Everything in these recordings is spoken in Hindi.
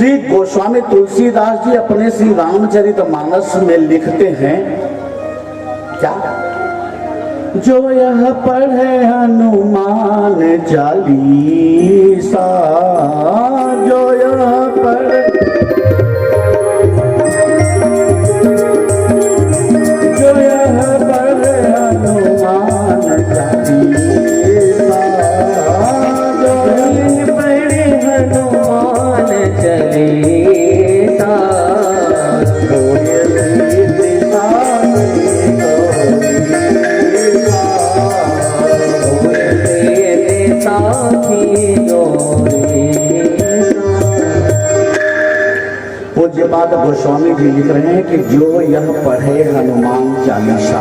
श्री गोस्वामी तुलसीदास जी अपने श्री रामचरितमानस में लिखते हैं क्या, जो यह पढ़े हनुमान चालीसा, जो यह पढ़े, जो यह पढ़े हनुमान चालीसा, जो यह पढ़े हनुमान चालीसा, पूज्य पाद गोस्वामी जी लिख रहे हैं कि जो यह पढ़े हनुमान चालीसा।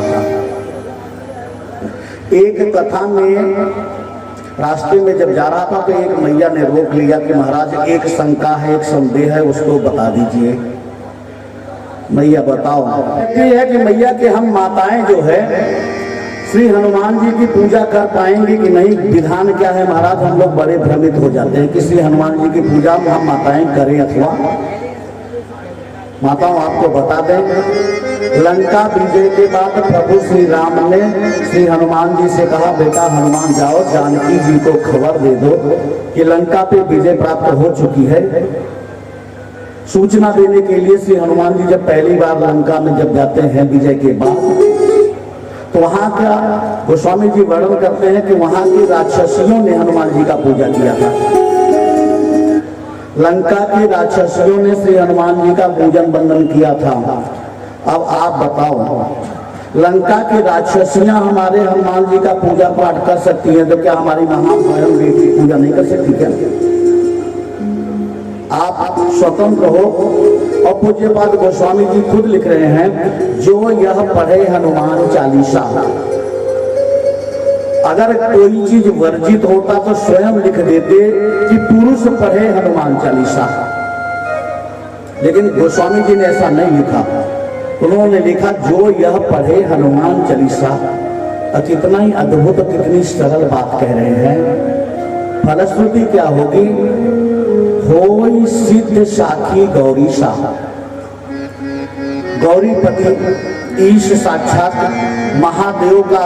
एक कथा में रास्ते में जब जा रहा था तो एक मैया ने रोक लिया कि महाराज एक शंका है, एक संदेह है, उसको बता दीजिए। मैया बताओ। ये है कि मैया के हम माताएं जो है श्री हनुमान जी की पूजा कर पाएंगे कि नहीं, विधान क्या है महाराज। हम लोग बड़े भ्रमित हो जाते हैं कि श्री हनुमान जी की पूजा हम माताएं करें अथवा। माताओं आपको बता दें, लंका विजय के बाद प्रभु श्री राम ने श्री हनुमान जी से कहा, बेटा हनुमान जाओ जानकी जी को खबर दे दो कि लंका पे विजय प्राप्त हो चुकी है। सूचना देने के लिए श्री हनुमान जी जब पहली बार लंका में जब जाते हैं विजय के बाद, तो वहां का गोस्वामी जी वर्णन करते हैं कि वहां की राक्षसियों ने हनुमान जी का पूजा किया था। लंका की राक्षसियों ने श्री हनुमान जी का पूजन बंदन किया था। अब आप बताओ, लंका की राक्षसियां हमारे हनुमान जी का पूजा पाठ कर सकती हैं, तो क्या हमारी महाभयम की पूजा नहीं कर सकती क्या? आप स्वतंत्र हो। और पूज्यपाद गोस्वामी जी खुद लिख रहे हैं, जो यह पढ़े हनुमान चालीसा। अगर कोई चीज वर्जित होता तो स्वयं लिख देते कि पुरुष पढ़े हनुमान चालीसा, लेकिन गोस्वामी जी ने ऐसा नहीं लिखा। उन्होंने लिखा जो यह पढ़े हनुमान चालीसा। कितना ही अद्भुत, कितनी सरल बात कह रहे हैं। फलश्रुति क्या होगी? होई सिद्ध साखी गौरीशा। गौरीपति ईश साक्षात महादेव का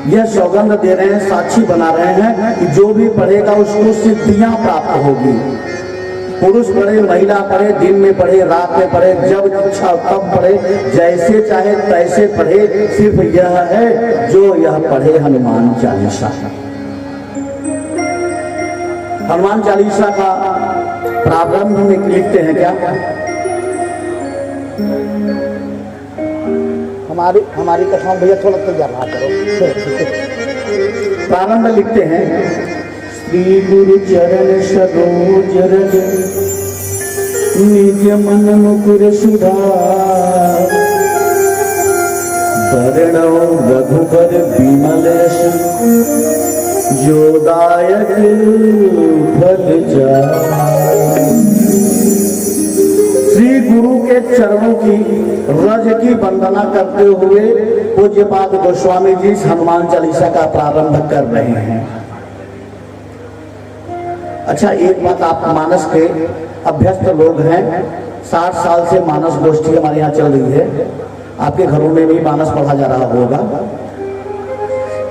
यह सौगंध दे रहे हैं, साक्षी बना रहे हैं कि जो भी पढ़ेगा उसको सिद्धियां प्राप्त होगी। पुरुष पढ़े, महिला पढ़े, दिन में पढ़े, रात में पढ़े, जब इच्छा तब पढ़े, जैसे चाहे तैसे पढ़े। सिर्फ यह है जो यह पढ़े हनुमान चालीसा। हनुमान चालीसा का प्रारंभ में लिखते हैं क्या? हमारी कथाओं भैया थोड़ा तैयार रहा करो। प्रारंभ में लिखते हैं, श्री गुरु चरण सरोज रज निज मन मुकुर सुधार, वर्णो रघुबर विमल जो दायक फल जाय। श्री गुरु के चरणों की रज की वंदना करते हुए पूज्यपाद गोस्वामी जी हनुमान चालीसा का प्रारंभ कर रहे हैं। अच्छा, एक बात, आप मानस के अभ्यस्त लोग हैं, 60 साल से मानस गोष्ठी हमारे यहाँ चल रही है। आपके घरों में भी मानस पढ़ा जा रहा होगा।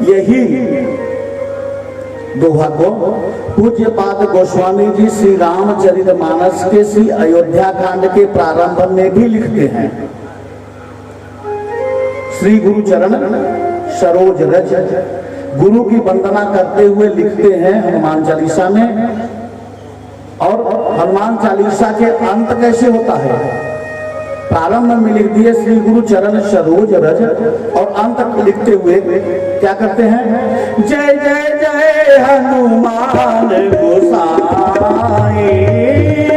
यही दोहा को पूज्यपाद गोस्वामी जी श्री रामचरितमानस के श्री अयोध्या कांड के प्रारंभ में भी लिखते हैं। श्री गुरु चरण सरोज रज, गुरु की वंदना करते हुए लिखते हैं हनुमान चालीसा में। और हनुमान चालीसा के अंत कैसे होता है? प्रारंभ में लिख दिए श्री गुरु चरण सरोज रज, और अंत लिखते हुए क्या करते हैं? जय जय जय हनुमान गोसाई,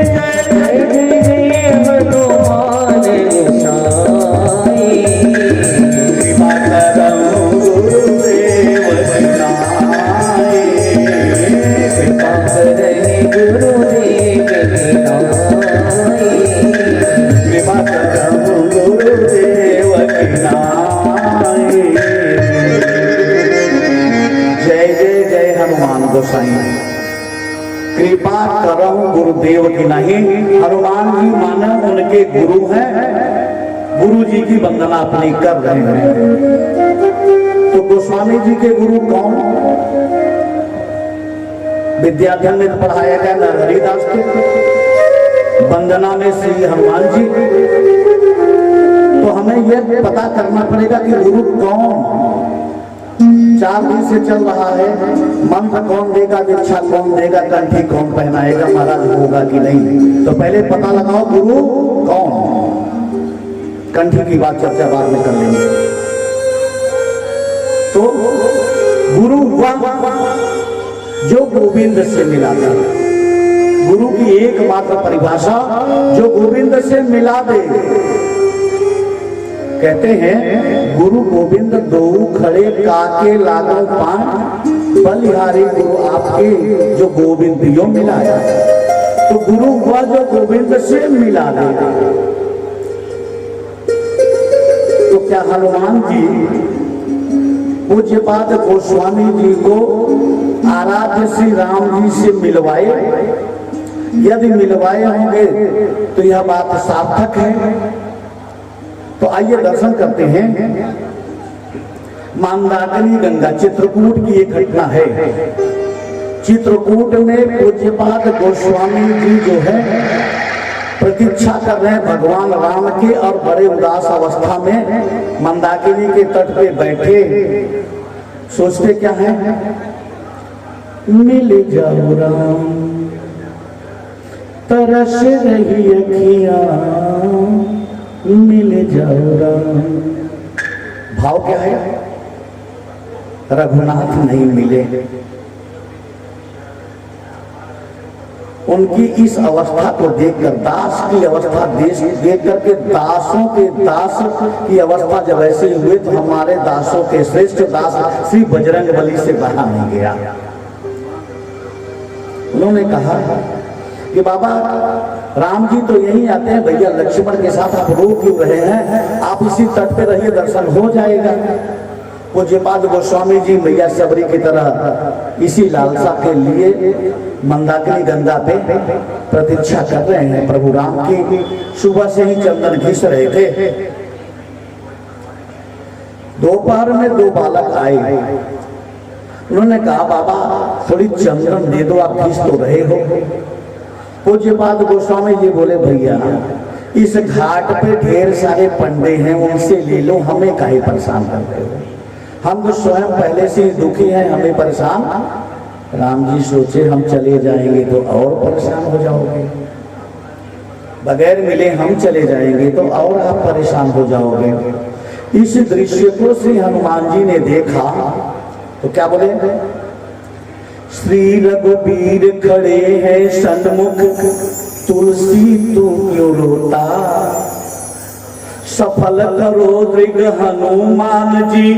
जय जय जय हनुमान गोसाई, कृपा करहु गुरुदेव नाई, कृपा करहु गुरुदेव नाई, कृपा करहु गुरुदेव नाई। जय जय जय हनुमान गोसाई, कृपा करहु देव की नहीं। हनुमान जी मानो उनके गुरु हैं, गुरु जी की वंदना अपनी कर रहे हैं। तो गोस्वामी जी के गुरु कौन? विद्याधन में पढ़ाया गया नरहरिदास के, वंदना में श्री हनुमान जी। तो हमें यह पता करना पड़ेगा कि गुरु कौन। 4 दिन से चल रहा है, मंत्र कौन देगा, दीक्षा कौन देगा, कंठी कौन पहनाएगा, महाराज होगा कि नहीं। तो पहले पता लगाओ गुरु कौन। कंठी की बात चर्चा बाद में कर लेंगे। तो गुरु वह जो गोविंद से मिला था। गुरु की एकमात्र परिभाषा जो गोविंद से मिला दे। कहते हैं गुरु गोविंद दो खड़े काके लागो पान, बलिहारी गुरु आपके जो गोविंदियों मिलाया। तो गुरु वह जो गोविंद से मिला दे। तो क्या हनुमान जी पूज्यपाद गोस्वामी जी को आराध्य श्री राम जी से मिलवाए? यदि मिलवाए होंगे तो यह बात सार्थक है। तो आइए दर्शन करते हैं। मंदाकिनी गंगा चित्रकूट की एक घटना है। चित्रकूट में पूज्यपाद गोस्वामी जी जो है प्रतीक्षा कर रहे हैं भगवान राम के, और बड़े उदास अवस्था में मंदाकिनी के तट पे बैठे सोचते क्या है, मिल जाओ राम तरस रही अखियां, मिल जाओ राम। भाव क्या है? रघुनाथ नहीं मिले। उनकी इस अवस्था को देखकर, दास की अवस्था देख करके, दासों के दास की अवस्था जब ऐसे हुए तो हमारे दासों के श्रेष्ठ दास श्री बजरंगबली से बहा नहीं गया। उन्होंने कहा कि बाबा राम जी तो यहीं आते हैं, भैया लक्ष्मण के साथ आप रो क्यों रहे हैं, आप इसी तट पे रहिए, दर्शन हो जाएगा। पूज्यपाद गोस्वामी जी मैया सबरी की तरह इसी लालसा के लिए मंदाकिनी गंगा पे प्रतीक्षा कर रहे हैं प्रभु राम की। सुबह से ही चंदन घिस रहे थे। दोपहर में 2 बालक आए। उन्होंने कहा बाबा थोड़ी चंदन दे दो, आप घिस तो रहे हो। पूज्यपाद गोस्वामी जी बोले भैया इस घाट पे ढेर सारे पंडे हैं, उनसे ले लो, हमें काहे परेशान करते हो, हम तो स्वयं पहले से ही दुखी हैं, हमें परेशान। राम जी सोचे हम चले जाएंगे तो और परेशान हो जाओगे, बगैर मिले हम चले जाएंगे तो और आप परेशान हो जाओगे। इस दृश्य को श्री हनुमान जी ने देखा तो क्या बोले, श्री रघुबीर खड़े हैं सन्मुख, तुलसी तू क्यों रोता, सफल करो दृग हनुमान जी,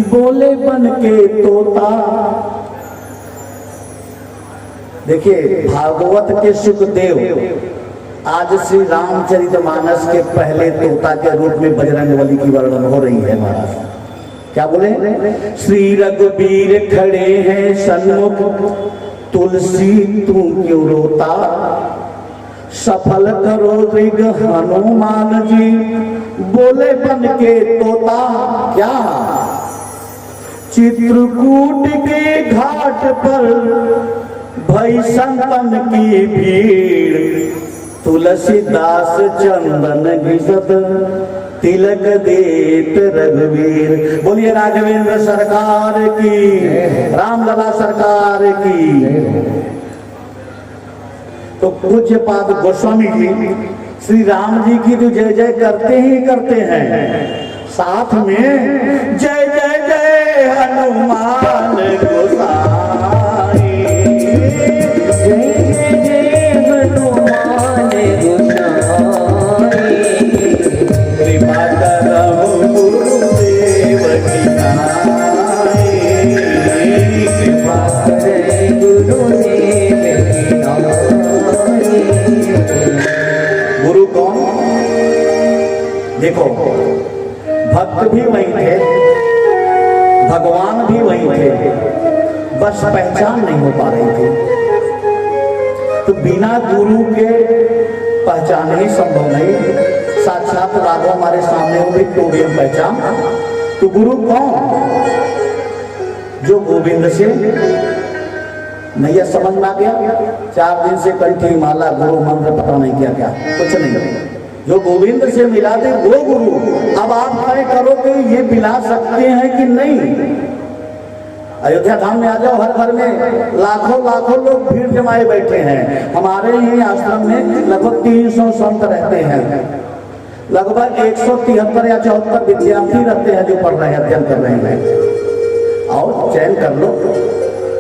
बोले बन के तोता। देखिए भागवत के सुखदेव आज श्री रामचरितमानस के पहले तोता के रूप में बजरंगबली की वर्णन हो रही है महाराज। क्या बोले, श्री रघुबीर खड़े हैं सन्मुख, तुलसी तू क्यों रोता, सफल करो दृग हनुमान जी, बोले बन के तोता। क्या चित्रकूट के घाट पर भई संतन की भीड़, तुलसीदास चंदन घिसत तिलक देत रघुवीर। बोलिए राघवेंद्र सरकार की, रामलला सरकार की। तो पूज्यपाद गोस्वामी जी श्री राम जी की तो जय जय करते ही करते हैं, साथ में जय जय जय हनुमान गोसाई, जय जय जय हनुमान गोसाई, कृपा करहु गुरुदेव की नाई, कृपा करे गुरुदेव की नाई। गुरु कौन? देखो भक्त भी वही थे, भगवान भी वही थे, बस पहचान नहीं हो पा रही थी। तो बिना गुरु के पहचान ही संभव नहीं। साक्षात राघव हमारे सामने हो भी तो भी हम पहचान। तो गुरु कौन? जो गोविंद से नैया समझ में आ गया। 4 दिन से कंठी माला गुरु मंत्र पता नहीं क्या क्या, कुछ नहीं। जो गोविंद से मिला दे वो गुरु। अब आप तय करो कि ये मिला सकते हैं कि नहीं। अयोध्या धाम में आ जाओ, हर घर में लाखों लाखों लोग भीड़ जमाए बैठे हैं। हमारे ही आश्रम में लगभग 300 संत रहते हैं, लगभग 173 या 74 विद्यार्थी रहते हैं जो पढ़ रहे हैं, अध्ययन कर रहे हैं। आओ चयन कर लो,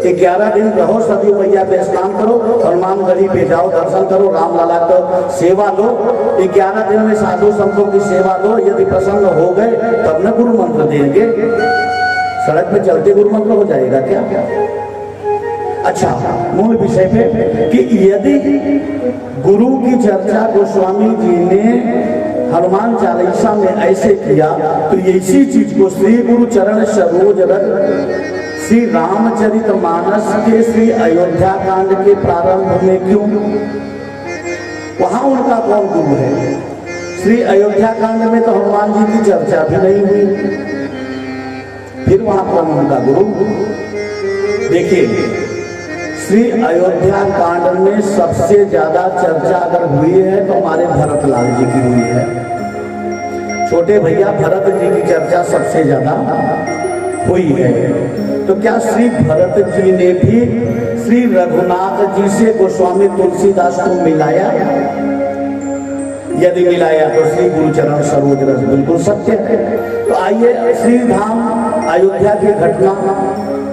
11 दिन रहो, सभी मैया पे स्नान करो, हनुमानगढ़ी पे जाओ, दर्शन करो, रामलला को सेवा लो। 11 दिन में साधु संतों की सेवा लो। यदि प्रसन्न हो गए तब न गुरु मंत्र देंगे। सड़क पे चलते गुरु मंत्र हो जाएगा क्या? अच्छा, मूल विषय पे कि यदि गुरु की चर्चा गोस्वामी जी ने हनुमान चालीसा में ऐसे किया तो इसी चीज को श्री गुरु चरण सरोज रज श्री रामचरित मानस के श्री अयोध्या कांड के प्रारंभ में क्यों? वहां उनका कौन गुरु है? श्री अयोध्या कांड में तो हनुमान जी की चर्चा भी नहीं हुई, फिर वहां कौन उनका गुरु? देखिए, श्री अयोध्या कांड में सबसे ज्यादा चर्चा अगर हुई है तो हमारे भरतलाल जी की हुई है। छोटे भैया भरत जी की चर्चा सबसे ज्यादा हुई है। तो क्या श्री भरत जी ने भी श्री रघुनाथ जी से गोस्वामी तुलसीदास को मिलाया? यदि मिलाया तो श्री गुरु चरण सरोज रस बिल्कुल सत्य है। तो आइए श्री धाम अयोध्या की घटना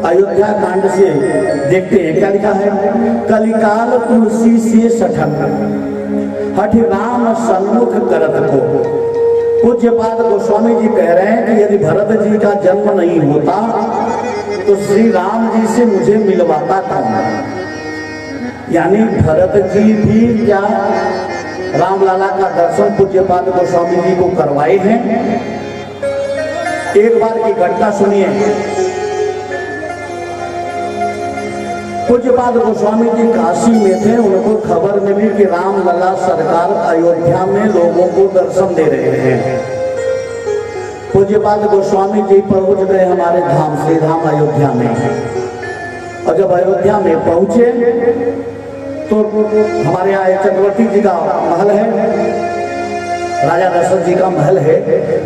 अयोध्या कांड से देखते हैं क्या लिखा है। कलिकाल तुलसी से सठक हठ राम सन्मुख करत को। पूज्यपाद गोस्वामी जी कह रहे हैं कि यदि भरत जी का जन्म नहीं होता तो श्री राम जी से मुझे मिलवाता कौन? यानी भरत जी भी क्या रामलला का दर्शन पूज्यपाद गोस्वामी जी को करवाए हैं? एक बार की घटना सुनिए। पूज्यपाद गोस्वामी जी काशी में थे, उनको खबर मिली कि रामलला सरकार अयोध्या में लोगों को दर्शन दे रहे हैं। पूज्यपाद गोस्वामी जी पहुंच गए हमारे धाम से धाम अयोध्या में। और जब अयोध्या में पहुंचे तो हमारे यहाँ चक्रवर्ती जी का महल है, राजा दशरथ जी का महल है।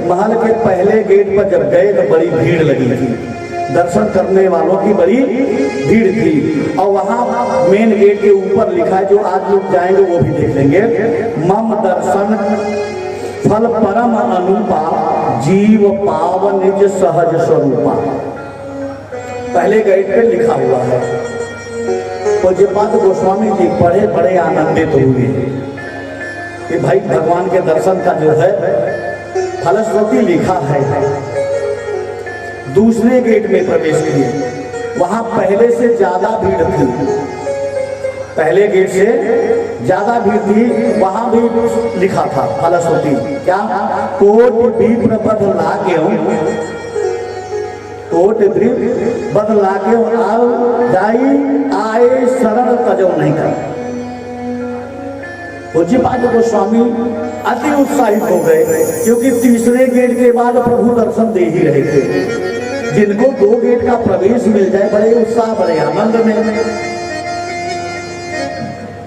महल के पहले गेट पर जब गए तो बड़ी भीड़ लगी थी, दर्शन करने वालों की बड़ी भीड़ थी। और वहां मेन गेट के ऊपर लिखा है, जो आज लोग जाएंगे वो भी देख लेंगे, मम दर्शन फल परम अनुपा जीव पाव निज सहज स्वरूपा। पहले गेट पे लिखा हुआ है। पूज्यपाद गोस्वामी जी बड़े बड़े आनंदित हुए कि भाई भगवान के दर्शन का जो है फलश्रुति लिखा है। दूसरे गेट में प्रवेश किए, वहां पहले से ज्यादा भीड़ थी, पहले गेट से ज्यादा भीड़ थी। वहां भी लिखा था फलश्रुति क्या? कोट विप्र बध लागे, कोट बध लागे जाई आए शरण तजो नहीं कर। पूज्यपाद गोस्वामी अति उत्साहित हो गए क्योंकि तीसरे गेट के बाद प्रभु दर्शन दे ही रहे थे। जिनको 2 गेट का प्रवेश मिल जाए बड़े उत्साह बड़े आनंद में।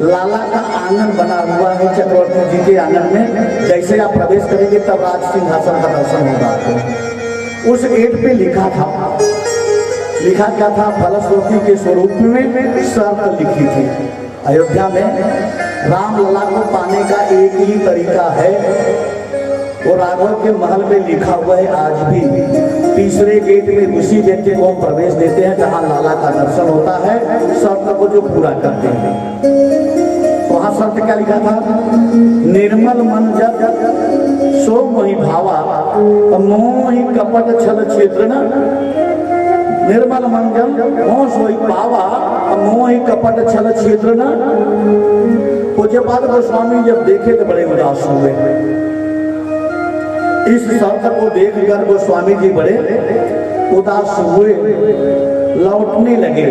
लाला का आंगन बना हुआ है चक्रवर्ती जी के आंगन में। जैसे आप प्रवेश करेंगे तब राज सिंहासन का दर्शन होगा आपको। उस गेट पे लिखा था, लिखा क्या था? फलश्रुति के स्वरूप में शर्त लिखी थी। अयोध्या में रामलला को पाने का एक ही तरीका है, वो राघव के महल में लिखा हुआ है। आज भी तीसरे गेट में उसी व्यक्ति को प्रवेश देते हैं जहां लाला का दर्शन होता है, शर्त को जो पूरा करते हैं। वहां शर्त क्या लिखा था? निर्मल मन जग सो मोहि भावा मोहि कपट छल क्षेत्र न। निर्मल मन जग मोह सोई पावा मोहि कपट छल क्षेत्र न। पूज्यपाद गोस्वामी जब देखे तो बड़े उदास हुए। इस शर्त को देखकर गोस्वामी जी बड़े उदास हुए, लौटने लगे।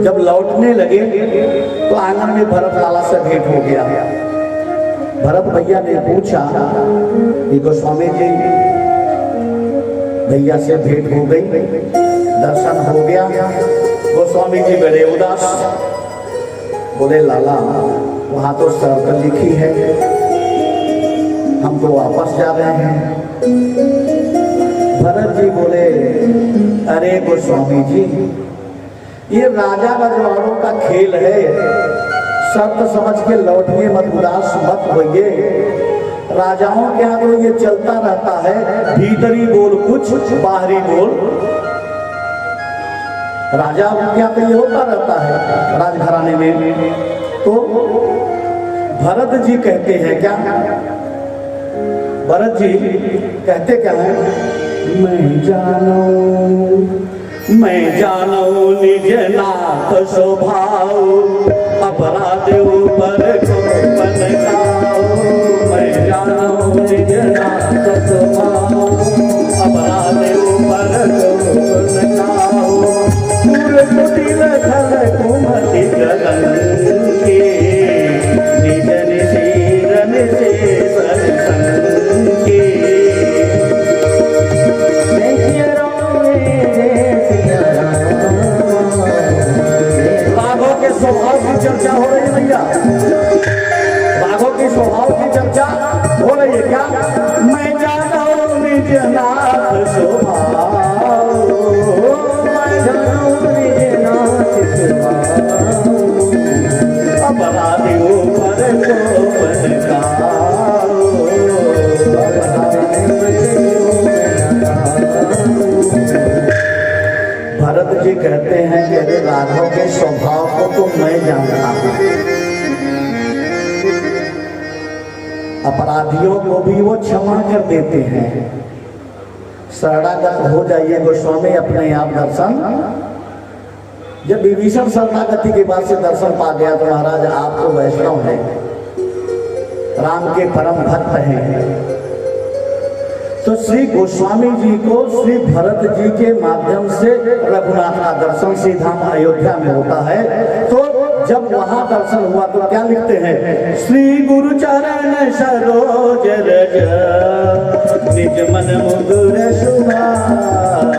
जब लौटने लगे तो आंगन में भरत लाला से भेंट हो गया। भरत भैया ने पूछा कि गोस्वामी जी भैया से भेंट हो गई, दर्शन हो गया। गोस्वामी जी बड़े उदास, बोले लाला वहां तो शर्त लिखी है, हम तो वापस जा रहे हैं। भरत जी बोले अरे गोस्वामी जी ये राजा रजवाड़ों का खेल है, शर्त समझ के लौटिए मत, उदास मत होइए। राजाओं के यहाँ तो ये चलता रहता है, भीतरी बोल कुछ बाहरी बोल। राजा के यहाँ तो ये होता रहता है राजघराने में। तो भरत जी कहते हैं क्या, भरत जी कहते क्या है, मैं जानो निज नाथ स्वभाव, अपराध ऊपर को बनकाओ। मैं जानो निज नाथ स्वभाव, अपराध ऊपर को बनकाओ। पूरे कुटिल धर कुमति गगन के, निज निशीरन से सरसन के। स्वभाव की चर्चा हो रही है भैया, बाघों के स्वभाव की चर्चा हो रही है क्या। मैं जाना हूँ निज नाथ स्वभाव, मैं जाना हूँ निज नाथ स्वभाव, अपराधियों पर को बनकाओ। भरत जी कहते हैं कि अरे राघव के स्वभाव को तो मैं जानता हूं, अपराधियों को भी वो क्षमा कर देते हैं। शरणागत हो जाइए गोस्वामी, अपने आप दर्शन। जब विभीषण शरणागति के बाद से दर्शन पा गया तो महाराज आप तो वैष्णव हैं, राम के परम भक्त हैं, तो श्री गोस्वामी जी को श्री भरत जी के माध्यम से रघुनाथ का दर्शन श्री धाम अयोध्या में होता है। तो जब वहां दर्शन हुआ तो क्या लिखते हैं, श्री गुरु चरण सरोज रज, निज मन मुकुर सुधार।